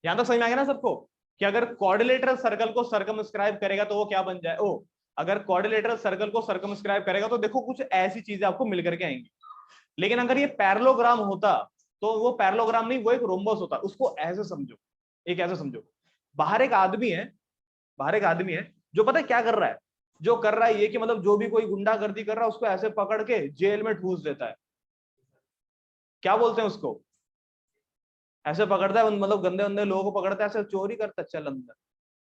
यहां तक समझ में आ गया ना सबको कि अगर क्वाड्रिलेटरल सर्कल को सर्कमस्क्राइब करेगा तो वो क्या बन जाए। ओ, अगर क्वाड्रिलेटरल सर्कल को सर्कमस्क्राइब करेगा तो देखो कुछ ऐसी चीजें आपको मिल करके आएंगी। लेकिन अगर ये पैरेललोग्राम होता तो वो पैरेललोग्राम नहीं, वो एक रोम्बस होता। उसको ऐसे समझो, एक ऐसे समझो, बाहर एक आदमी है, बाहर एक आदमी है जो पता है क्या कर रहा है, जो कर रहा है ये कि मतलब जो भी कोई गुंडागर्दी कर रहा है उसको ऐसे पकड़ के जेल में ठूस देता है। क्या बोलते हैं उसको? ऐसे पकड़ता है, मतलब गंदे गंदे लोगों को पकड़ता है, ऐसे चोरी करता है, चल अंदर।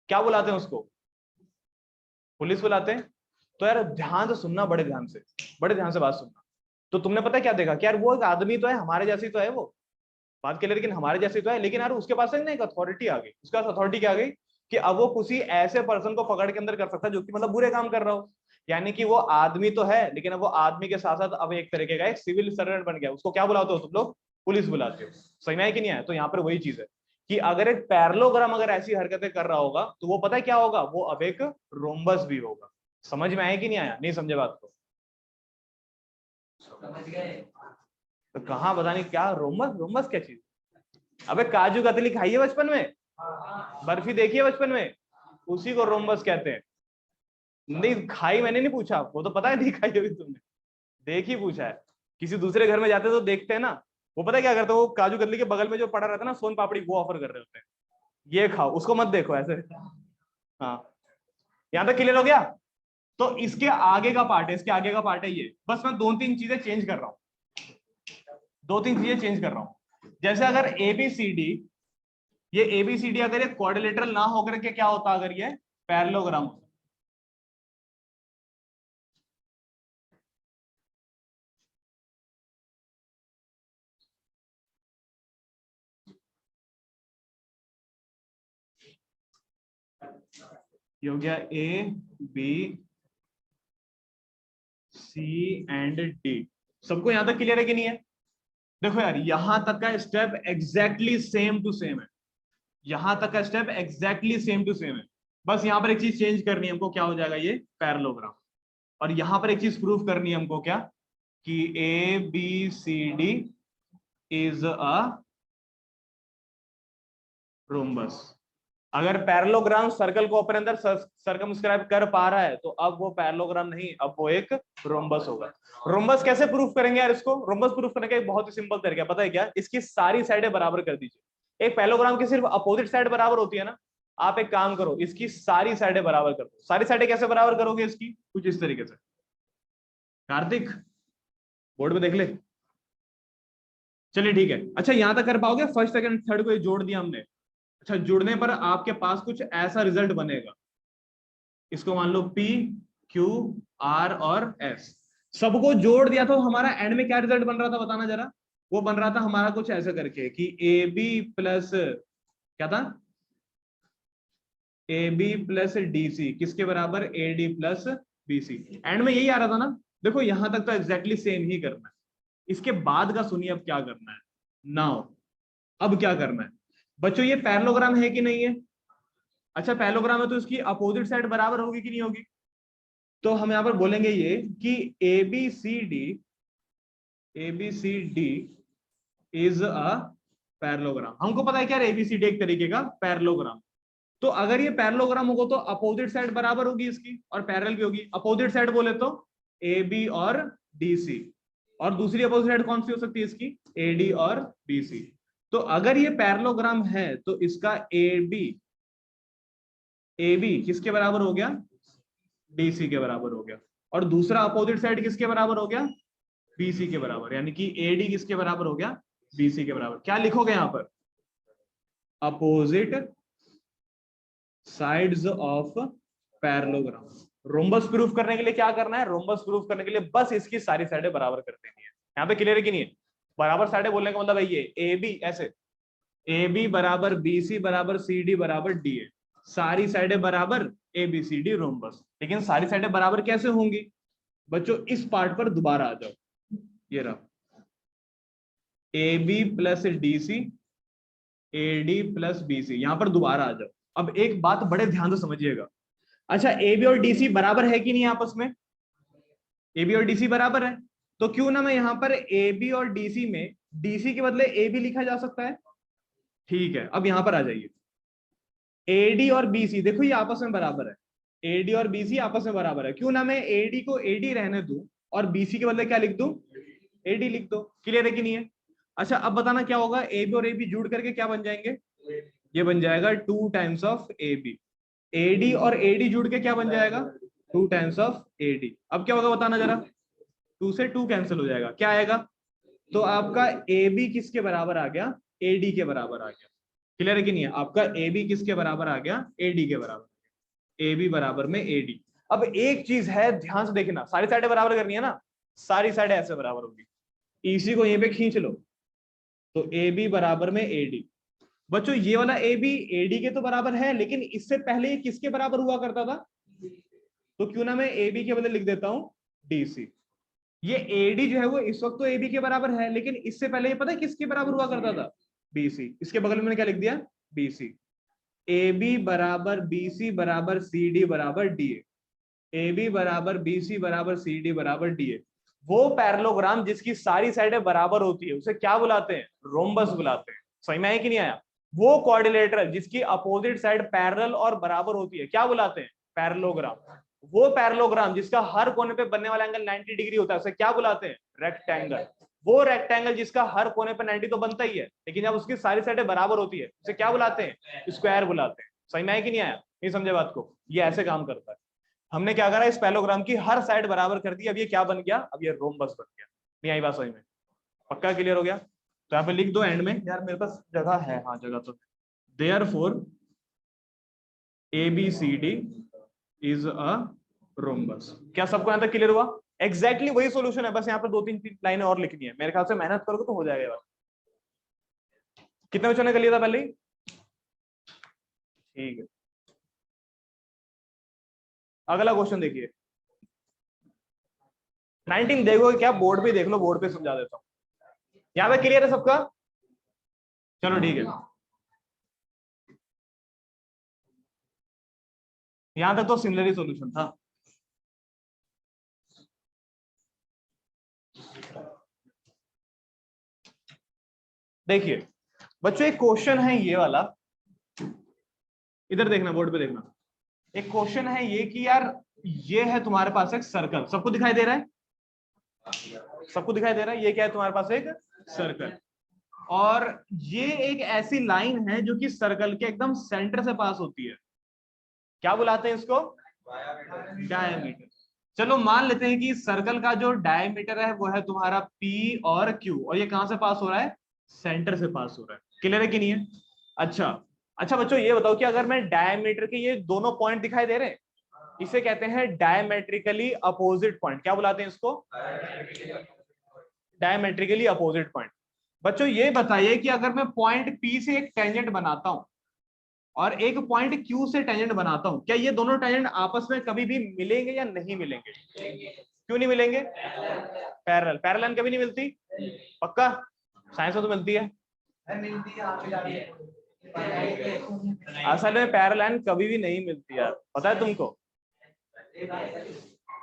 क्या बुलाते हैं उसको? पुलिस बुलाते हैं। तो यार ध्यान से सुनना, बड़े ध्यान से, बड़े ध्यान से बात सुनना। तो तुमने पता है क्या देखा कि यार वो एक आदमी तो है, हमारे जैसी तो है वो बात के लिए, लेकिन हमारे जैसी तो है, लेकिन यार उसके पास एक अथॉरिटी आ गई। उसके पास अथॉरिटी क्या आ गई कि अब वो किसी ऐसे पर्सन को पकड़ के अंदर कर सकता है जो कि मतलब बुरे काम कर रहा हो। यानी कि वो आदमी तो है, लेकिन अब वो आदमी के साथ साथ अब एक तरीके का एक सिविल सर्वेंट बन गया। उसको क्या बुलाते हो तुम लोग? पुलिस बुलाते हो। सही में है कि नहीं है? तो यहाँ पर वही चीज है कि अगर एक पैरेललोग्राम अगर ऐसी हरकतें कर रहा होगा तो वो पता है क्या होगा, वो अब एक रोम्बस भी होगा। समझ में आया कि नहीं आया? नहीं समझे बात को? समझ गए? तो कहाँ पता नहीं क्या रोम्बस, रोम्बस क्या चीज? अबे काजू कतली खाई है बचपन में, बर्फी देखी है बचपन में, उसी को रोम्बस कहते हैं। नहीं खाई मैंने नहीं पूछा, वो तो पता है नहीं खाई होगी तुमने, देख ही पूछा है। किसी दूसरे घर में जाते तो देखते हैं ना, वो पता है क्या करते हैं, वो काजू कतली के बगल में जो पड़ा रहता है ना सोन पापड़ी, वो ऑफर कर रहे होते हैं, ये खाओ, उसको मत देखो ऐसे। हाँ, यहां तक क्लियर हो गया? तो इसके आगे का पार्ट है, इसके आगे का पार्ट है ये। बस मैं दो तीन चीजें चेंज कर रहा हूं, दो तीन चीजें चेंज कर रहा हूं। जैसे अगर एबीसीडी, ये एबीसीडी अगर ये क्वाड्रिलेटरल ना होकर के क्या होता, अगर ये पैरेललोग्राम होता। ये हो गया A B C and D. सबको यहां तक क्लियर है कि नहीं है? देखो यार यहां तक का step exactly same to same है, यहां तक का step exactly same to same है। बस यहां पर एक चीज चेंज करनी है हमको, क्या हो जाएगा ये पैरेललोग्राम। और यहां पर एक चीज प्रूफ करनी है हमको, क्या? कि A B C D is a rhombus. अगर पैरेललोग्राम सर्कल को अपने अंदर सर्कमस्क्राइब कर पा रहा है तो अब वो पैरेललोग्राम नहीं, अब वो एक रोम्बस होगा। रोम्बस कैसे प्रूफ करेंगे यार इसको? रोम्बस प्रूफ करने का एक बहुत ही सिंपल तरीका है, पता है क्या? इसकी सारी साइडें बराबर कर दीजिए। एक पैरेललोग्राम की सिर्फ अपोजिट साइड बराबर होती है ना, आप एक काम करो, इसकी सारी साइडें बराबर कर दो। सारी साइडें कैसे बराबर करोगे इसकी? कुछ इस तरीके से, कार्तिक बोर्ड में देख ले। चलिए ठीक है, अच्छा यहां तक कर पाओगे? फर्स्ट सेकंड थर्ड को जोड़ दिया हमने। अच्छा, जुड़ने पर आपके पास कुछ ऐसा रिजल्ट बनेगा, इसको मान लो P Q R और S, सबको जोड़ दिया तो हमारा एंड में क्या रिजल्ट बन रहा था बताना जरा? वो बन रहा था हमारा कुछ ऐसे करके कि AB प्लस क्या था, AB प्लस DC किसके बराबर? AD plus BC। एंड में यही आ रहा था ना? देखो यहां तक तो एग्जैक्टली सेम ही करना है। इसके बाद का सुनिए अब क्या करना है। नाउ अब क्या करना है बच्चों, ये पैरेललोग्राम है कि नहीं है? अच्छा पैरेललोग्राम है तो इसकी अपोजिट साइड बराबर होगी कि नहीं होगी? तो हम यहां पर बोलेंगे ये कि एबीसीडी इज अ पैरेललोग्राम। हमको पता है क्या, एबीसीडी एक तरीके का पैरेललोग्राम। तो अगर ये पैरेललोग्राम होगा तो अपोजिट साइड बराबर होगी इसकी और पैरेलल भी होगी। अपोजिट साइड बोले तो ए बी और डी सी, और दूसरी अपोजिट साइड कौन सी हो सकती है इसकी? ए डी और बी सी। तो अगर ये पैरेललोग्राम है तो इसका ए बी किसके बराबर हो गया? डीसी के बराबर हो गया। और दूसरा अपोजिट साइड किसके बराबर हो गया? बीसी के बराबर। यानी कि एडी किसके बराबर हो गया? बीसी के बराबर। क्या लिखोगे यहां पर? Opposite sides of parallelogram. Rhombus proof करने के लिए क्या करना है? रोम्बस प्रूफ करने के लिए बस इसकी सारी साइडें बराबर कर देनी है। यहाँ पे क्लियर है कि नहीं है? बराबर साइडें बोलने का मतलब है ये ए बी, ऐसे ए बी बराबर बी सी बराबर सी डी बराबर डी ए, सारी साइडें बराबर A B C D rhombus. लेकिन सारी साइडें बराबर कैसे होंगी बच्चों? इस पार्ट पर दोबारा आ जाओ, ये रहा A B plus D C, A D plus B C, यहां पर दोबारा आ जाओ। अब एक बात बड़े ध्यान से समझिएगा। अच्छा ए बी और डी सी बराबर है कि नहीं आपस में? ए बी और डी सी बराबर है, तो क्यों ना मैं यहां पर ए बी और डी सी में डीसी के बदले ए बी लिखा जा सकता है? ठीक है, अब यहां पर आ जाइए। एडी और बीसी देखो ये आपस में बराबर है, एडी और बीसी आपस में बराबर है, क्यों ना मैं एडी को एडी रहने दूं और बीसी के बदले क्या लिख दूं, एडी लिख दो। क्लियर है कि नहीं है? अच्छा अब बताना क्या होगा, ए बी और ए बी जुड़ करके क्या बन जाएंगे, ये बन जाएगा 2 times of A B. A D और एडी जुड़ के क्या बन जाएगा, 2 टाइम्स ऑफ एडी। अब क्या होगा बताना जरा, 2 से 2 कैंसिल हो जाएगा, क्या आएगा, तो आपका ए बी किसके बराबर आ गया, एडी के बराबर आ गया। क्लियर है कि नहीं है? आपका ए बी किसके बराबर आ गया, एडी के बराबर, ए बी बराबर में एडी। अब एक चीज है ध्यान से देखना, सारी साइडें बराबर करनी है ना, सारी साइडें ऐसे बराबर होगी, इसी को यहीं पे खींच लो, तो ए बी बराबर में एडी। बच्चों ये वाला ए बी एडी के तो बराबर है, लेकिन इससे पहले ये किसके बराबर हुआ करता था, तो क्यों ना मैं ए बी के बदले लिख देता हूं डीसी। ये एडी जो है वो इस वक्त तो ए बी के बराबर है, लेकिन इससे पहले ये पता है किसके बराबर हुआ करता था, बीसी। इसके बगल में मैंने क्या लिख दिया, बीसी। ए बी बराबर बीसी बराबर सी डी बराबर डी ए, ए बी बराबर बीसी बराबर सी डी बराबर डी ए। वो पैरेललोग्राम जिसकी सारी साइडें बराबर होती है उसे क्या बुलाते हैं, रोम्बस बुलाते हैं। समझ में आया कि नहीं आया? वो क्वाड्रिलेटरल जिसकी अपोजिट साइड पैरेलल और बराबर होती है क्या बुलाते हैं, पैरेललोग्राम। वो पैरेललोग्राम जिसका हर कोने पे बनने वाला एंगल 90 डिग्री होता है उसे क्या बुलाते हैं, रेक्टेंगल। वो रेक्टेंगल जिसका हर कोने पे 90 तो बनता ही है, लेकिन जब उसकी सारी साइडें बराबर होती है उसे क्या बुलाते हैं, स्क्वायर बुलाते हैं। समझ में आया कि नहीं आया? नहीं समझे बात को? ये ऐसे काम करता है। हमने क्या करा, इस पैरेललोग्राम की हर साइड बराबर कर दी, अब ये क्या बन गया, अब ये रोम्बस बन गया। नहीं आई बात समझ में? पक्का क्लियर हो गया? तो यहाँ पे लिख दो एंड में, यार मेरे पास जगह है, हाँ जगह तो। Therefore ABCD is a rhombus. क्या सबको यहाँ तक क्लियर हुआ? एग्जैक्टली वही सॉल्यूशन है, बस यहाँ पे 2-3 लाइनें और लिखनी है। मेरे ख्याल से मेहनत करोगे तो हो जाएगा। कितने बच्चों ने कर लिया था पहले? ठीक है, अगला क्वेश्चन देखिए। 19 देखोगे क्या, बोर्ड पे देख लो, बोर्ड पे समझा देता हूँ। यहाँ पे क्लियर है सबका? चलो ठीक है, यहां तक तो सिमिलर ही सॉल्यूशन था। देखिए बच्चों एक क्वेश्चन है ये वाला, इधर देखना, बोर्ड पे देखना। एक क्वेश्चन है ये कि यार ये है तुम्हारे पास एक सर्कल, सबको दिखाई दे रहा है, सबको दिखाई दे रहा है, ये क्या है तुम्हारे पास एक सर्कल, और ये एक ऐसी लाइन है जो कि सर्कल के एकदम सेंटर से पास होती है। क्या बुलाते हैं इसको, डायमीटर। चलो मान लेते हैं कि सर्कल का जो डायमीटर है वो है तुम्हारा P और Q, और ये कहां से पास हो रहा है, सेंटर से पास हो रहा है। क्लियर है कि नहीं है? अच्छा अच्छा बच्चों ये बताओ कि अगर मैं डायमीटर के ये दोनों पॉइंट दिखाई दे रहे हैं, इसे कहते हैं डायमेट्रिकली अपोजिट पॉइंट। क्या बुलाते हैं इसको, डायमेट्रिकली अपोजिट पॉइंट। बच्चों ये बताइए कि अगर मैं पॉइंट P से एक टेंजेंट बनाता हूं और एक पॉइंट Q से टेंजेंट बनाता हूं, क्या ये दोनों टेंजेंट आपस में कभी भी मिलेंगे या नहीं मिलेंगे? क्यों नहीं मिलेंगे? पैरेलल, पैरेलल कभी नहीं मिलती। पक्का? साइंस में तो मिलती है। असल में पैरेलल कभी भी नहीं मिलती यार, पता है तुमको?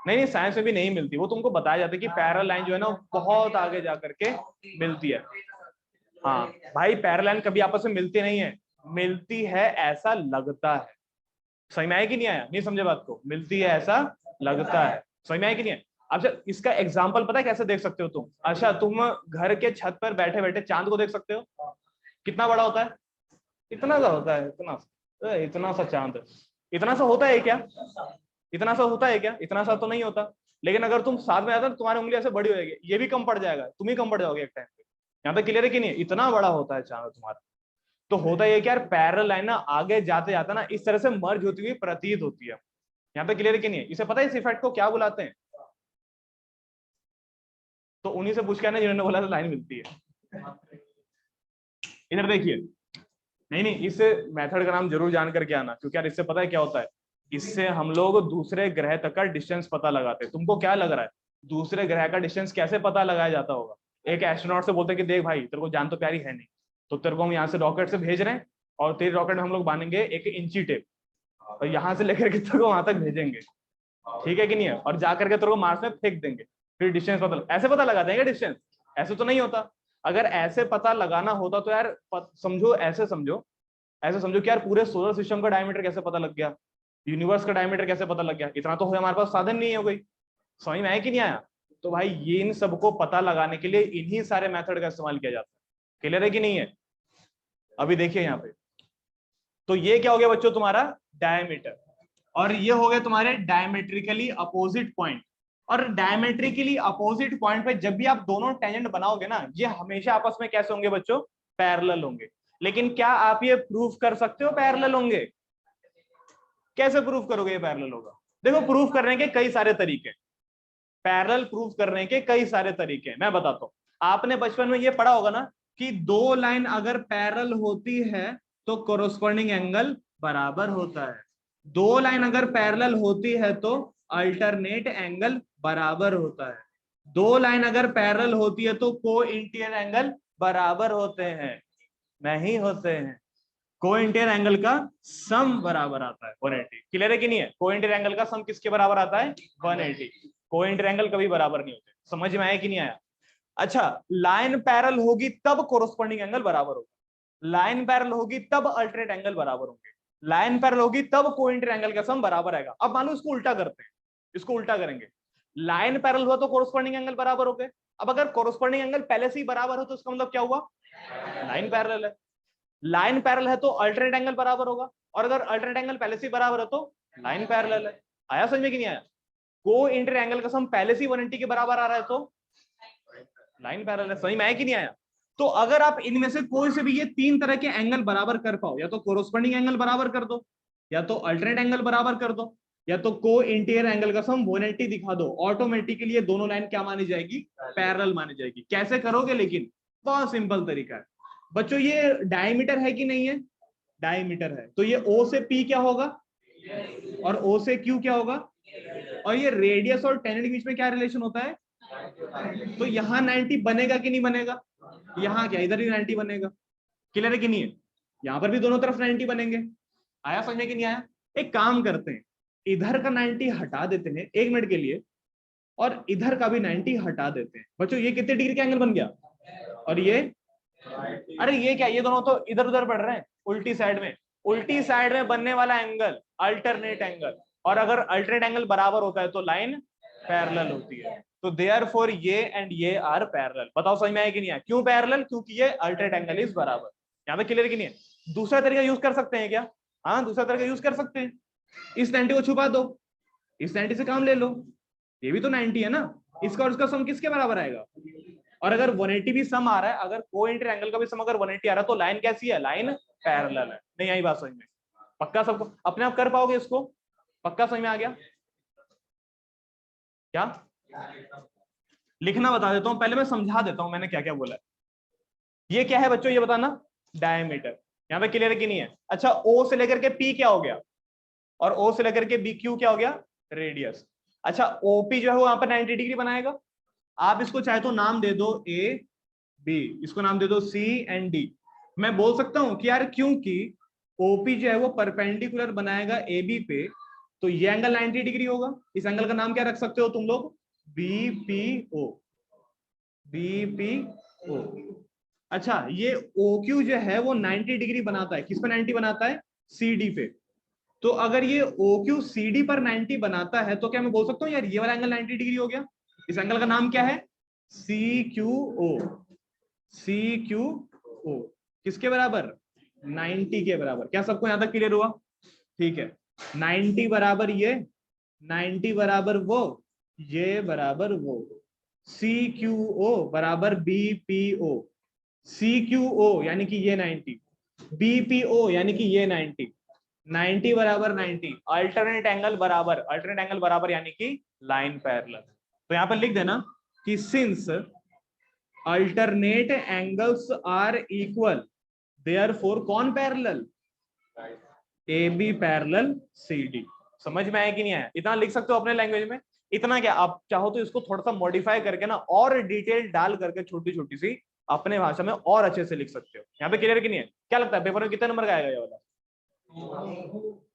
नहीं साइंस में भी नहीं मिलती, वो तुमको बताया जाता है कि पैरेलल लाइन जो है ना बहुत आगे जाकर के मिलती है। हाँ भाई पैरेलल लाइन कभी आपस में मिलती नहीं है, मिलती है ऐसा लगता है। समझ में आया कि नहीं आया? नहीं समझे बात को? मिलती है ऐसा लगता है। समझ में आया कि नहीं है? अच्छा इसका एग्जांपल पता है कैसे देख सकते हो तुम? अच्छा तुम घर के छत पर बैठे बैठे चांद को देख सकते हो, कितना बड़ा होता है, इतना सा होता है, इतना सा चांद, इतना सा होता है क्या, इतना सा होता है क्या? इतना सा तो नहीं होता। लेकिन अगर तुम साथ में आता तो तुम्हारी उंगली ऐसे बड़ी हो जाएगी, ये भी कम पड़ जाएगा, तुम ही कम पड़ जाओगे एक टाइम पे। यहाँ पे क्लियर है कि नहीं? इतना बड़ा होता है चांद तुम्हारा। तो होता है कि यार पैरेलल लाइन ना आगे जाते जाते ना इस तरह से मर्ज होती हुई प्रतीत होती है। यहाँ पे क्लियर है कि नहीं? इसे पता है इस इफेक्ट को क्या बुलाते हैं? तो उन्हीं से पूछ के आना जिन्होंने बोला था लाइन मिलती है। इधर देखिए, नहीं इस मेथड का नाम जरूर जान करके आना, क्योंकि यार इससे पता है क्या होता है, इससे हम लोग दूसरे ग्रह तक का डिस्टेंस पता लगाते हैं। तुमको क्या लग रहा है दूसरे ग्रह का डिस्टेंस कैसे पता लगाया जाता होगा? एक एस्ट्रोनॉट से बोलते हैं कि देख भाई तेरे को जान तो प्यारी है नहीं, तो तेरे को हम यहाँ से रॉकेट से भेज रहे हैं और तेरे रॉकेट में हम लोग बांधेंगे एक इंची टेप और यहाँ से लेकर के तेरे को वहां तक भेजेंगे, ठीक है कि नहीं है? और जाकर के तेरे को मार्स में फेंक देंगे, फिर डिस्टेंस पता ऐसे पता लगाते हैं क्या डिस्टेंस? ऐसे तो नहीं होता। अगर ऐसे पता लगाना होता तो यार समझो, ऐसे समझो कि यार पूरे सोलर सिस्टम का डायमीटर कैसे पता लग गया, यूनिवर्स का डायमीटर कैसे पता लग गया, इतना तो हमारे पास साधन नहीं है कोई। समझ में आया कि नहीं आया? तो भाई ये इन सबको पता लगाने के लिए इन्हीं सारे मेथड का इस्तेमाल किया जाता है। क्लियर है कि नहीं है? अभी देखिए यहाँ पे, तो ये क्या हो गया बच्चों तुम्हारा डायमीटर, और ये हो गए तुम्हारे डायमेट्रिकली अपोजिट पॉइंट। और डायमेट्रिकली अपोजिट पॉइंट पे जब भी आप दोनों टेंजेंट बनाओगे ना, ये हमेशा आपस में कैसे होंगे बच्चों? पैरेलल होंगे। लेकिन क्या आप ये प्रूफ कर सकते हो पैरेलल होंगे? कैसे प्रूफ करोगे ये पैरेलल होगा? देखो, प्रूफ करने के कई सारे तरीके, पैरेलल प्रूफ करने के कई सारे तरीके मैं बताता हूं। आपने बचपन में ये पढ़ा होगा ना कि दो लाइन अगर पैरेलल होती है तो कोरोस्पोंडिंग एंगल बराबर होता है। दो लाइन अगर पैरेलल होती है तो अल्टरनेट एंगल बराबर होता है। दो लाइन अगर पैरेलल होती है तो को इंटीरियर एंगल बराबर होते हैं, नहीं होते हैं। को इंटीरियर एंगल का सम बराबर आता है 180। क्लियर है कि नहीं है? को इंटीरियर एंगल का सम किसके बराबर आता है? 180। को इंटीरियर एंगल कभी बराबर नहीं होते। समझ में आया कि नहीं आया? अच्छा, लाइन पैरेलल होगी तब कोरोस्पोंडिंग एंगल बराबर होगा, लाइन पैरेलल होगी तब अल्टरनेट एंगल बराबर होंगे, लाइन पैरेलल होगी तब को इंटीरियर एंगल का सम बराबर आएगा। अब मान लो इसको उल्टा करते हैं, इसको उल्टा करेंगे, लाइन पैरेलल हुआ तो कोरोस्पोंडिंग एंगल बराबर हो गए। अब अगर कोरोस्पोंडिंग एंगल पहले से ही बराबर हो तो इसका मतलब क्या हुआ? लाइन पैरेलल है। लाइन पैरेलल है तो अल्टरनेट एंगल बराबर होगा, और अगर अल्टरनेट एंगल पहले से ही बराबर है तो लाइन पैरेलल है। आया समझ में कि नहीं आया? को इंटीरियर एंगल का सम पहले से ही 180 के बराबर आ रहा है तो लाइन पैरेलल है। समझ में आया कि नहीं आया? तो अगर आप इनमें से कोई से भी ये तीन तरह के एंगल बराबर कर पाओ, या तो कोरोस्पोंडिंग एंगल बराबर कर दो, या तो अल्टरनेट एंगल बराबर कर दो, या तो को इंटीरियर एंगल का सम 180 दिखा दो, ऑटोमेटिकली ये दोनों लाइन क्या मानी जाएगी? पैरेलल मानी जाएगी। कैसे करोगे? लेकिन बहुत सिंपल तरीका है बच्चों। ये डायमीटर है कि नहीं है? डायमीटर है, तो ये O से P क्या होगा और O से Q क्या होगा, और ये रेडियस और टेंजेंट के बीच में क्या रिलेशन होता है? तो यहाँ 90 बनेगा कि नहीं बनेगा? यहाँ क्या, इधर ही 90 बनेगा। क्लियर है कि नहीं है? यहाँ पर भी दोनों तरफ 90 बनेंगे। आया समझ में कि नहीं आया? एक काम करते हैं, इधर का 90 हटा देते हैं 1 मिनट के लिए, और इधर का भी 90 हटा देते हैं। बच्चों ये कितने डिग्री का एंगल बन गया? और ये, अरे ये क्या, ये दोनों तो इधर उधर बढ़ रहे हैं उल्टी साइड में। उल्टी साइड में बनने वाला एंगल अल्टरनेट एंगल, और अगर अल्टरनेट एंगल बराबर होता है तो लाइन पैरेलल होती है। तो देयरफॉर ये एंड ये आर पैरेलल। बताओ समझ में आया कि नहीं आया? क्यों पैरेलल? क्योंकि ये अल्टरनेट एंगल इज बराबर। यहाँ पे क्लियर कि नहीं है? दूसरा तरीका यूज कर सकते हैं क्या? हाँ, दूसरा तरीका यूज कर सकते हैं। इस 90 को छुपा दो, इस 90 से काम ले लो, ये भी तो 90 है ना, इसका और इसका सम किसके बराबर आएगा? और अगर 180 भी सम आ रहा है, अगर को इंटीरियर एंगल का भी सम अगर 180 आ रहा है तो लाइन कैसी है? लाइन पैरेलल है। नहीं आई बात समझ में? पक्का सबको अपने आप कर पाओगे इसको? पक्का समझ में आ गया? क्या लिखना बता देता हूं, पहले मैं समझा देता हूं मैंने क्या क्या बोला है। ये क्या है बच्चों, ये बताना, डायमीटर। यहाँ पे क्लियर है कि नहीं है? अच्छा, O से लेकर के P क्या हो गया, और O से लेकर के BQ क्या हो गया? रेडियस। अच्छा, OP जो है वो यहाँ पर 90 डिग्री बनाएगा। आप इसको चाहे तो नाम दे दो A B, इसको नाम दे दो C एंड D। मैं बोल सकता हूं कि यार क्योंकि OP जो है वो परपेंडिकुलर बनाएगा AB पे, तो ये एंगल 90 डिग्री होगा। इस एंगल का नाम क्या रख सकते हो तुम लोग? BPO। BPO। अच्छा, ये OQ जो है वो 90 डिग्री बनाता है। किस पे 90 बनाता है? CD पे। तो अगर ये OQ CD पर 90 बनाता है तो क्या मैं बोल सकता हूँ यार ये वाला एंगल 90 डिग्री हो गया? इस एंगल का नाम क्या है? CQO। CQO किसके बराबर? 90 के बराबर। क्या सबको यहां तक क्लियर हुआ? ठीक है, 90 बराबर ये, 90 बराबर वो, ये बराबर वो। CQO बराबर BPO। CQO यानी कि ये 90, BPO यानी कि ये 90, 90 बराबर 90, अल्टरनेट एंगल बराबर, अल्टरनेट एंगल बराबर यानी कि लाइन पैरेलल। तो यहां पर लिख देना कि since alternate angles are equal, therefore कौन पैरेलल? AB parallel CD। समझ में आया कि नहीं आया? इतना लिख सकते हो अपने लैंग्वेज में। इतना क्या, आप चाहो तो इसको थोड़ा सा मॉडिफाई करके ना, और डिटेल डाल करके छोटी छोटी सी अपने भाषा में और अच्छे से लिख सकते हो। यहाँ पे क्लियर कि नहीं है? क्या लगता है पेपर में कितने नंबर का आएगा ये वाला?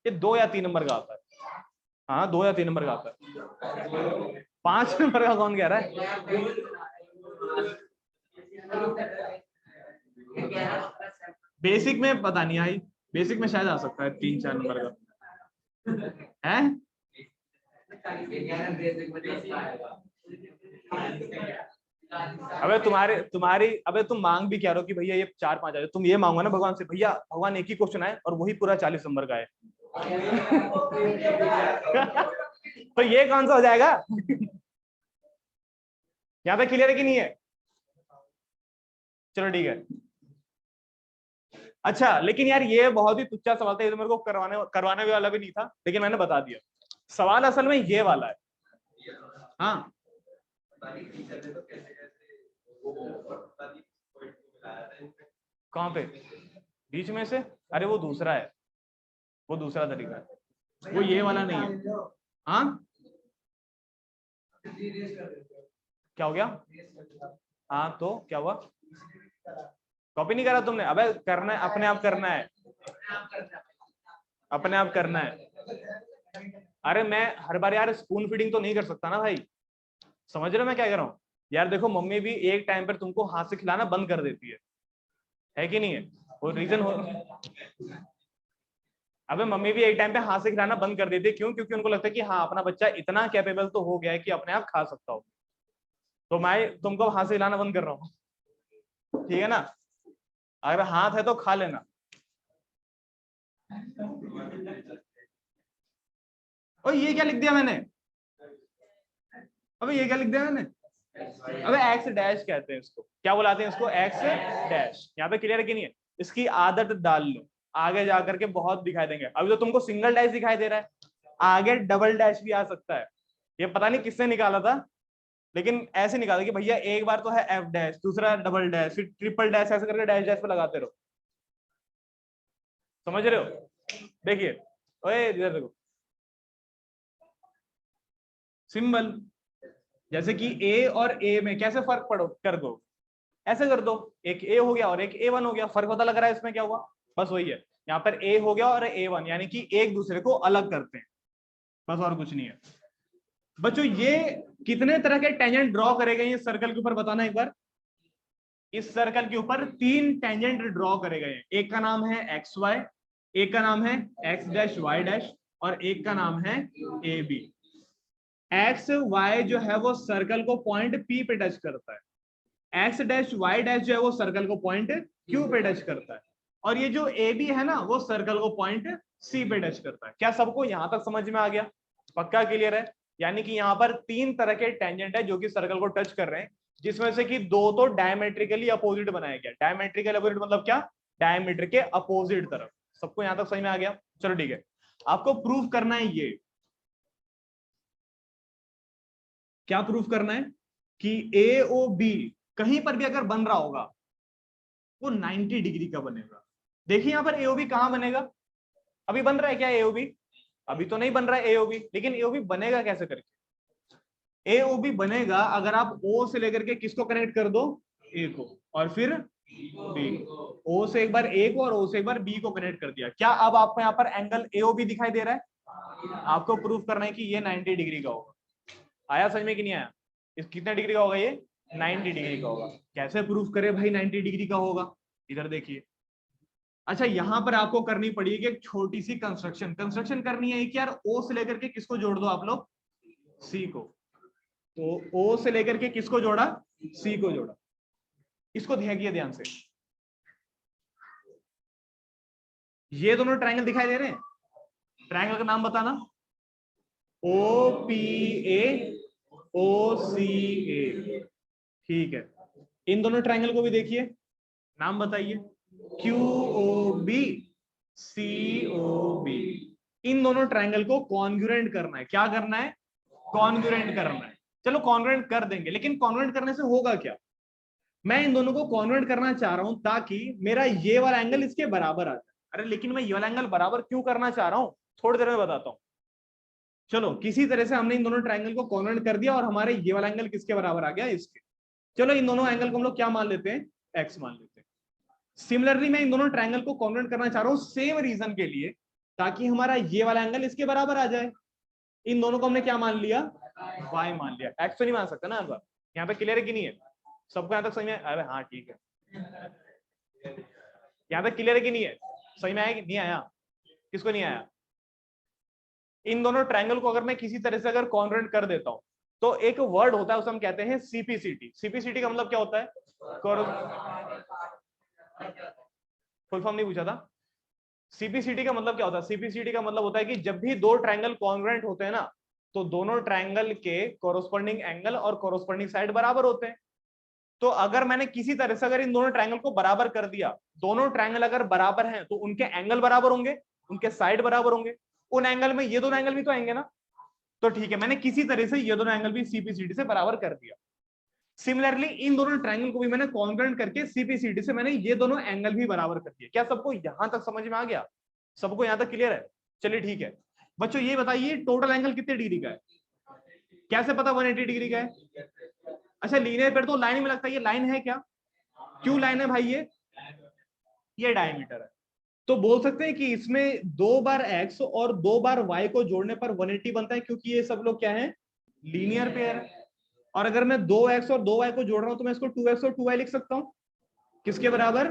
ये 2 या 3 नंबर का आता है। हाँ, 2 या 3 नंबर का आता है। 5 नंबर का कौन कह रहा है? बेसिक में पता नहीं आई, बेसिक में शायद आ सकता है 3-4 नंबर का है। अबे तुम्हारी अबे तुम मांग भी क्या रहे हो कि भैया ये 4-5 आ जाए, तुम ये मांगो ना भगवान से, भैया भगवान एक ही क्वेश्चन आए और वही पूरा 40 नंबर का है। तो ये कौन सा हो जाएगा? यहाँ पे क्लियर है कि नहीं है? चलो ठीक है। अच्छा लेकिन यार ये बहुत ही तुच्छा सवाल था, ये तो मेरे को करवाने वाला भी नहीं था, लेकिन मैंने बता दिया। सवाल असल में ये वाला है। हाँ कहाँ पे बीच में से? अरे वो दूसरा है, वो दूसरा तरीका है, वो ये वाला नहीं है। हाँ क्या हो गया? हाँ तो क्या हुआ? कॉपी नहीं करा तुमने? अबे करना है, अपने आप करना है, अपने आप करना है। अरे मैं हर बार यार स्पून फीडिंग तो नहीं कर सकता ना भाई, समझ रहे हो मैं क्या कर रहा हूँ? यार देखो मम्मी भी एक टाइम पर तुमको हाथ से खिलाना बंद कर देती है कि नहीं है? वो रीजन हो, अबे मम्मी भी एक टाइम पे हाथ से खिलाना बंद कर देती है, क्यों? क्योंकि उनको लगता है कि हाँ अपना बच्चा इतना कैपेबल तो हो गया है कि अपने आप खा सकता हो। तो मैं तुमको हाथ से खिलाना बंद कर रहा हूँ, ठीक है ना? अगर हाथ है तो खा लेना। और ये क्या लिख दिया मैंने? अबे ये क्या लिख दिया मैंने? अबे एक्स डैश कहते हैं इसको, क्या बुलाते हैं इसको? X dash. यहाँ पे क्लियर है कि नहीं है? इसकी आदत डाल लो, आगे जाकर के बहुत दिखाई देंगे। अभी तो तुमको सिंगल डैश दिखाई दे रहा है, आगे डबल डैश भी आ सकता है। ये पता नहीं किसने निकाला था, लेकिन ऐसे निकाला कि भैया एक बार तो है एफ डैश, दूसरा डबल डैश, फिर ट्रिपल डैश, ऐसे करके डैश डैश पे लगाते रहो। समझ रहे हो? देखिए ओए इधर देखो, सिंबल जैसे कि ए और ए में कैसे फर्क पड़ो कर दो, ऐसे कर दो, एक ए हो गया और एक ए वन हो गया, फर्क पता लग रहा है इसमें क्या हुआ? बस वही है, यहाँ पर ए हो गया और ए वन, यानी कि एक दूसरे को अलग करते हैं, बस और कुछ नहीं है। बच्चों ये कितने तरह के टेंजेंट ड्रॉ करे गए इस सर्कल के ऊपर, बताना एक बार। इस सर्कल के ऊपर 3 टेंजेंट ड्रॉ करे गए हैं, एक का नाम है एक्स वाई, एक का नाम है एक्स डैश वाई डैश, और एक का नाम है ए बी। एक्स वाई जो है वो सर्कल को पॉइंट पी पे टच करता है, एक्स डैश वाई डैश जो है वो सर्कल को पॉइंट क्यू पे टच करता है, और ये जो ए बी है ना वो सर्कल को पॉइंट सी पे टच करता है। क्या सबको यहां तक समझ में आ गया? पक्का क्लियर है? यानी कि यहाँ पर 3 तरह के टेंजेंट है जो कि सर्कल को टच कर रहे हैं, जिसमें से कि 2 तो डायमेट्रिकली अपोजिट बनाया गया। डायमेट्रिकल अपोजिट मतलब क्या? डायमीटर के अपोजिट तरफ। सबको यहां तक समझ में आ गया? चलो ठीक है, आपको प्रूफ करना है ये। क्या प्रूफ करना है? कि ए ओ बी कहीं पर भी अगर बन रहा होगा वो 90 डिग्री का बनेगा। देखिए यहाँ पर एओबी कहां बनेगा? अभी बन रहा है क्या एओबी? अभी तो नहीं बन रहा है एओबी, लेकिन एओबी बनेगा कैसे करके? एओबी बनेगा अगर आप ओ से लेकर के किसको कनेक्ट कर दो? ए को, और फिर बी। ओ से एक बार ए को और ओ से एक बार बी को कनेक्ट कर दिया। क्या अब आपको यहाँ पर एंगल एओबी दिखाई दे रहा है? आपको प्रूफ करना है कि ये 90 डिग्री का होगा। आया समझ में कि नहीं आया? इस कितने डिग्री का होगा ये? 90 डिग्री का होगा। कैसे प्रूफ करे भाई 90 डिग्री का होगा? इधर देखिए। अच्छा यहां पर आपको करनी पड़ेगी एक छोटी सी कंस्ट्रक्शन करनी है कि यार ओ से लेकर के किसको जोड़ दो आप लोग? सी को। तो ओ से लेकर के किसको जोड़ा? सी को जोड़ा। इसको देखिए ध्यान से, ये दोनों ट्रायंगल दिखाई दे रहे हैं, ट्रायंगल का नाम बताना। ओ पी ए, ओ सी ए, ठीक है। इन दोनों ट्रायंगल को भी देखिए, नाम बताइए। क्यू ओ बी, सी ओ बी। इन दोनों ट्रायंगल को कॉन्ग्रुएंट करना है। क्या करना है? कॉन्ग्रुएंट करना है। चलो कॉन्ग्रुएंट कर देंगे, लेकिन कॉन्ग्रुएंट करने से होगा क्या? मैं इन दोनों को कॉन्वर्ट करना चाह रहा हूं ताकि मेरा ये वाला एंगल इसके बराबर आ जाए। अरे लेकिन मैं ये वाला एंगल बराबर क्यों करना चाह रहा हूं, थोड़ी देर में बताता हूं। चलो किसी तरह से हमने इन दोनों ट्रायंगल को कॉन्वर्ट कर दिया और हमारे ये वाला एंगल किसके बराबर आ गया? इसके। चलो इन दोनों एंगल को हम लोग क्या मान लेते हैं? एक्स मान लेते हैं। सिमिलरली मैं इन दोनों ट्रायंगल को कॉन्वर्ट करना चाह रहा हूं सेम रीजन के लिए, ताकि हमारा ये वाला एंगल इसके बराबर आ जाए। इन दोनों को हमने क्या मान लिया? y मान लिया। x तो नहीं मान सकता ना हर बार। यहाँ पे क्लियर है कि नहीं है? सबको यहाँ तक समझ में? अरे हाँ ठीक है, यहाँ तक क्लियर है कि नहीं है? सही में आया कि नहीं आया? किसको नहीं आया? इन दोनों ट्रायंगल को अगर मैं किसी तरह से अगर कॉन्ग्रुएंट कर देता हूं तो एक वर्ड होता है, उसे हम कहते हैं सीपीसीटी। सीपीसीटी का मतलब क्या होता है? फुल फॉर्म नहीं पूछा था? सीपीसीटी का मतलब क्या होता है? सीपीसीटी का मतलब होता है कि जब भी दो ट्रायंगल कॉन्ग्रुएंट होते हैं ना, तो दोनों ट्रायंगल के कोरोस्पोंडिंग एंगल और कोरोस्पोंडिंग साइड बराबर होते हैं। तो अगर मैंने किसी तरह से अगर इन दोनों ट्रायंगल को बराबर कर दिया, दोनों ट्रायंगल अगर बराबर हैं तो उनके एंगल बराबर होंगे, उनके साइड बराबर होंगे, उन एंगल में ये दोनों एंगल भी तो आएंगे ना। तो ठीक है, मैंने किसी तरह से ये दोनों एंगल भी सीपीसीटी से बराबर कर दिया। सिमिलरली इन दोनों ट्रायंगल को भी मैंने कॉन्ग्रुएंट करके सीपीसीटी से मैंने ये दोनों एंगल भी बराबर कर दिया। क्या सबको यहां तक समझ में आ गया? सबको यहां तक क्लियर है? चलिए ठीक है बच्चों, ये बताइए टोटल एंगल कितने डिग्री का है? कैसे पता 180 डिग्री का है? अच्छा लीनियर पेड़ तो लाइन में लगता है, ये लाइन है क्या? क्यों लाइन है भाई? ये डायमीटर है। तो बोल सकते हैं कि इसमें 2 बार x और 2 बार y को जोड़ने पर 180 बनता है, क्योंकि ये सब लोग क्या है? लीनियर पेयर है। और अगर मैं 2x और 2y को जोड़ रहा हूं तो मैं इसको 2x और 2y लिख सकता हूं। किसके बराबर?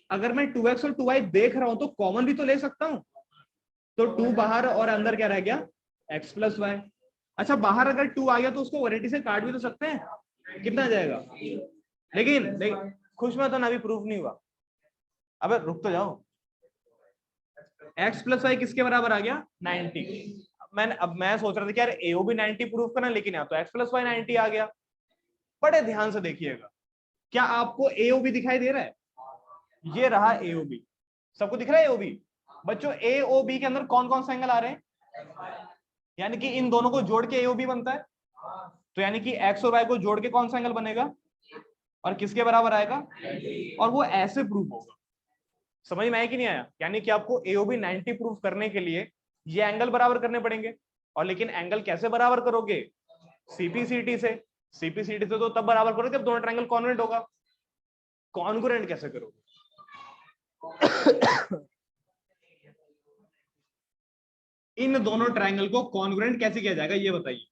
अगर मैं 2x और 2y देख रहा हूं तो कॉमन भी तो ले सकता हूं। तो 2 बाहर और अंदर क्या रह गया? x plus Y. अच्छा बाहर अगर 2 आ गया तो उसको 180 से काट भी तो सकते हैं। कितना आ जाएगा? लेकिन खुश मत होना, अभी प्रूफ नहीं हुआ। अबे रुक तो जाओ। x प्लस वाई किसके बराबर आ गया? 90। अब मैं सोच रहा था कि यार एओ भी 90 प्रूफ करना, लेकिन यहाँ तो x प्लस वाई 90 आ गया। बड़े ध्यान से देखिएगा, क्या आपको एओ भी दिखाई दे रहा है? ये रहा एओ बी। सबको दिख रहा है एओ बी? बच्चों एओ बी के अंदर कौन कौन से एंगल आ रहे हैं? यानी कि इन दोनों को जोड़ के एओ बी बनता है। तो यानी कि x और y को जोड़ के कौन सा एंगल बनेगा और किसके बराबर आएगा? और वो ऐसे प्रूफ होगा। समझ में आया कि नहीं आया? यानी कि आपको एओबी 90 प्रूफ करने के लिए ये एंगल बराबर करने पड़ेंगे। और लेकिन एंगल कैसे बराबर करोगे? सीपीसीटी से। सीपीसीटी से तो तब बराबर करोगे जब दोनों ट्रायंगल कॉन्ग्रुएंट होगा। कॉन्ग्रुएंट कैसे करोगे? इन दोनों ट्रायंगल को कॉन्ग्रुएंट कैसे किया जाएगा ये बताइए।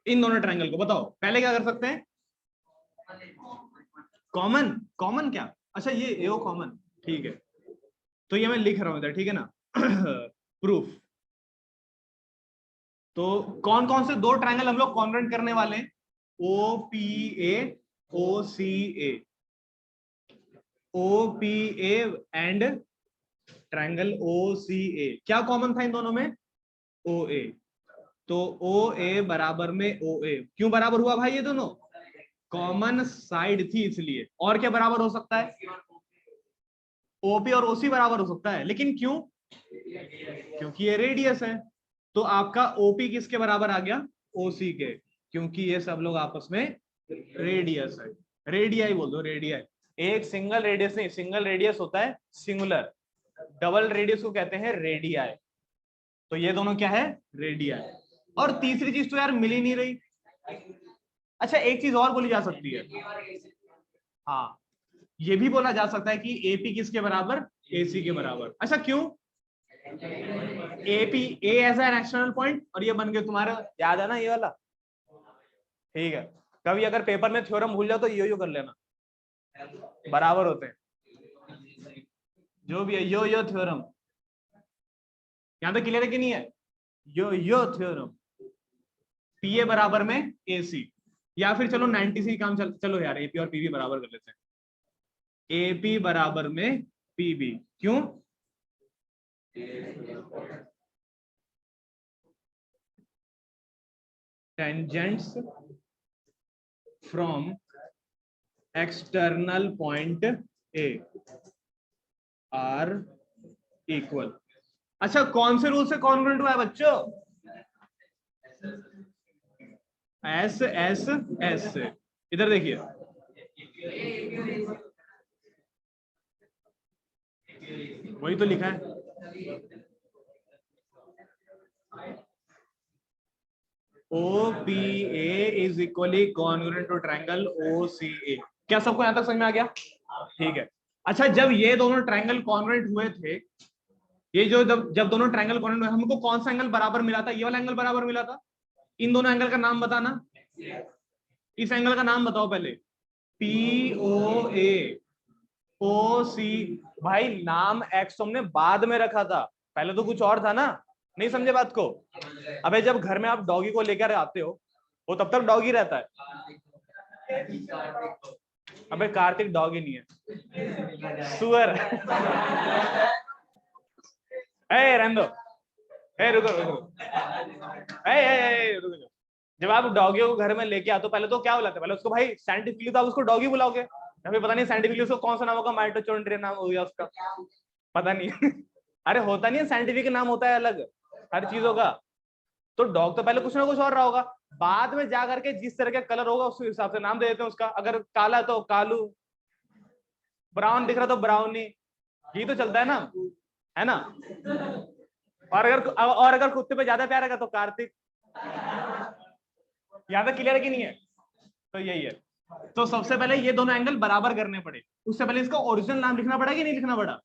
इन दोनों ट्रायंगल को बताओ, पहले क्या कर सकते हैं? कॉमन। कॉमन क्या? अच्छा ये एओ कॉमन, ठीक है। तो ये मैं लिख रहा हूं इधर, ठीक है ना? प्रूफ। तो कौन कौन से दो ट्रायंगल हम लोग कॉन्ग्रुएंट करने वाले हैं? O P A, O C A, O P A and triangle O C A. क्या कॉमन था इन दोनों में? ओ ए। तो ओ ए बराबर में ओ ए। क्यों बराबर हुआ भाई? ये दोनों कॉमन साइड थी इसलिए। और क्या बराबर हो सकता है? ओपी और ओसी बराबर हो सकता है, लेकिन क्यों? क्योंकि ये रेडियस है। तो आपका ओपी किसके बराबर आ गया? ओसी के, क्योंकि ये सब लोग आपस में रेडियस है। रेडियाई बोल दो, रेडियाई। एक सिंगल रेडियस नहीं, सिंगल रेडियस होता है सिंगुलर, डबल रेडियस को कहते हैं रेडियाई। तो ये दोनों क्या है? रेडियाई। और तीसरी चीज तो यार मिल ही नहीं रही। अच्छा एक चीज और बोली जा सकती है, हाँ ये भी बोला जा सकता है कि एपी किसके बराबर? एसी के बराबर। अच्छा क्यों? A P, A as an external point, और ये बन गया तुम्हारा, याद है ना ये वाला? ठीक है, कभी अगर पेपर में थ्योरम भूल जाओ तो यो कर लेना, बराबर होते हैं जो भी है। यो थ्योरम यहां तक क्लियर है कि नहीं है? यो थ्योरम, पीए बराबर में एसी। या फिर चलो 90 से काम चलो यार, एपी और पीबी बराबर कर लेते हैं। एपी बराबर में पीबी। क्यों? Tangents from external point A R equal. अच्छा कौन से रूल से कॉन्ग्रुएंट हुआ है बच्चों? एस एस एस से। इधर देखिए, वही तो लिखा है। O P A is equally congruent to triangle O C A. क्या सबको यहां तक समझ में आ गया? ठीक है। अच्छा जब ये दोनों ट्रायंगल कॉन्ग्रुएंट हुए थे, ये जो जब दोनों ट्रायंगल कॉन्ग्रुएंट हुए, हमको कौन सा एंगल बराबर मिला था? ये वाला एंगल बराबर मिला था। इन दोनों एंगल का नाम बताना। इस एंगल का नाम बताओ पहले। POA, OC। भाई नाम एक्स हमने बाद में रखा था, पहले तो कुछ और था ना, नहीं समझे बात को? अबे जब घर में आप डॉगी को लेकर आते हो वो तब तक डॉगी रहता है। अबे कार्तिक डॉगी नहीं है, सुअर। ए रहने दो, ए रुको रुको, ए रुको। जब आप डॉगी को घर में लेके आते हो पहले तो क्या बुलाते, पहले उसको भाई साइंटिफिकली तो आप उसको डॉगी बुलाओगे, या फिर पता नहीं साइंटिफिकली उसको कौन सा नाम होगा, माइटोचोंड्रिया नाम हो गया उसका, पता नहीं। अरे होता नहीं है, साइंटिफिक नाम होता है अलग हर चीजों का। तो डॉग तो पहले कुछ ना कुछ और रहा होगा, बाद में जा करके जिस तरह का कलर होगा उस हिसाब से नाम दे देते हैं उसका। अगर काला तो कालू, ब्राउन दिख रहा तो ब्राउनी, यही तो चलता है ना, है ना? और अगर कुत्ते पे ज्यादा प्यार है तो कार्तिक। यहां तक क्लियर है कि नहीं है? तो यही है। तो सबसे पहले ये दोनों एंगल बराबर करने पड़े, उससे पहले इसका ओरिजिनल नाम लिखना पड़ा कि नहीं लिखना पड़ा?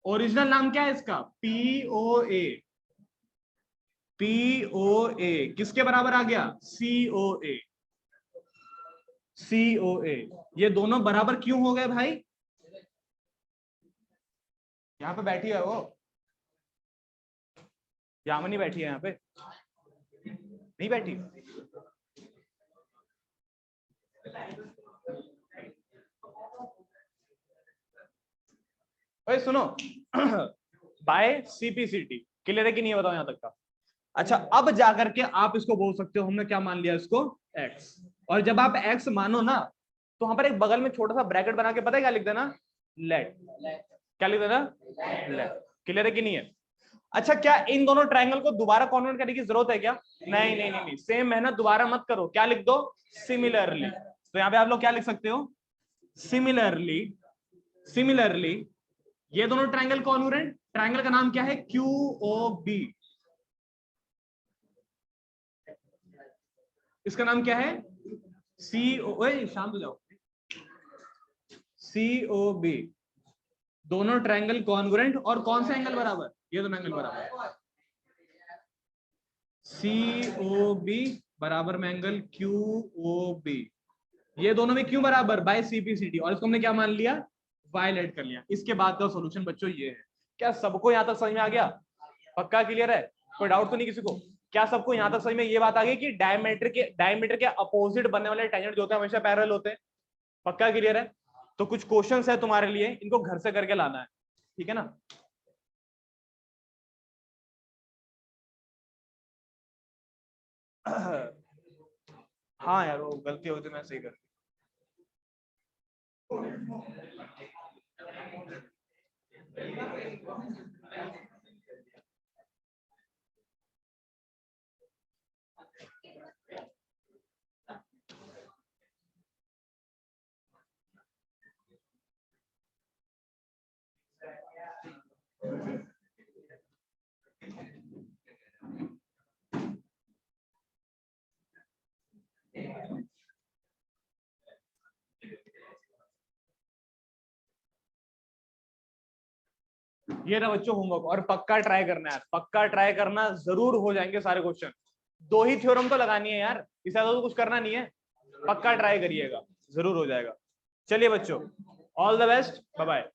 ओरिजिनल नाम क्या है इसका? POA। POA किसके बराबर आ गया? COA। COA। ये दोनों बराबर क्यों हो गए भाई? यहाँ पे बैठी है वो, यामिनी बैठी है यहाँ पे, नहीं बैठी? ओए सुनो, बाय CPCT क्लियर है कि नहीं, बताओ यहाँ तक का? अच्छा अब जाकर के आप इसको बोल सकते हो, हमने क्या मान लिया इसको? x। और जब आप x मानो ना तो वहां पर एक बगल में छोटा सा ब्रैकेट बना के पता है क्या लिख देना? लेट। क्या लिख देना? लेट। क्लियर है कि नहीं है? अच्छा क्या इन दोनों ट्रायंगल को दोबारा कॉन्वर्ट करने की जरूरत है क्या? नहीं नहीं नहीं, नहीं। सेम मेहनत दोबारा मत करो, क्या लिख दो? सिमिलरली। तो यहाँ पे आप लोग क्या लिख सकते हो? सिमिलरली। सिमिलरली ये दोनों ट्रायंगल कॉन्ग्रुएंट, ट्रायंगल का नाम क्या है? QOB। इसका नाम क्या है? CO। शांत हो जाओ। COB। दोनों ट्रायंगल कॉन्ग्रुएंट, और कौन सा एंगल बराबर? ये दोनों एंगल बराबर। COB बराबर में एंगल QOB। ये दोनों में क्यों बराबर? By CPCT। और इसको हमने क्या मान लिया? वायलेट कर लिया। इसके बाद का सॉल्यूशन बच्चों ये है। क्या सबको यहां तक समझ में आ गया? पक्का क्लियर है? कोई डाउट तो नहीं किसी को? क्या सबको यहां तक समझ में ये बात आ गई कि डायमीटर के अपोजिट बनने वाले टेंजेंट जो होते हैं हमेशा पैरेलल होते हैं? पक्का क्लियर है? तो कुछ क्वेश्चंस है तुम्हारे लिए, इनको घर से करके लाना है, ठीक है ना? हाँ यार वो गलती होती मैं सही कर। ये ना बच्चों होमवर्क, और पक्का ट्राई करना है, पक्का ट्राई करना, जरूर हो जाएंगे सारे क्वेश्चन। 2 ही थ्योरम तो लगानी है यार, इससे ज्यादा तो कुछ करना नहीं है। पक्का ट्राई करिएगा, जरूर हो जाएगा। चलिए बच्चों, all the best, bye bye.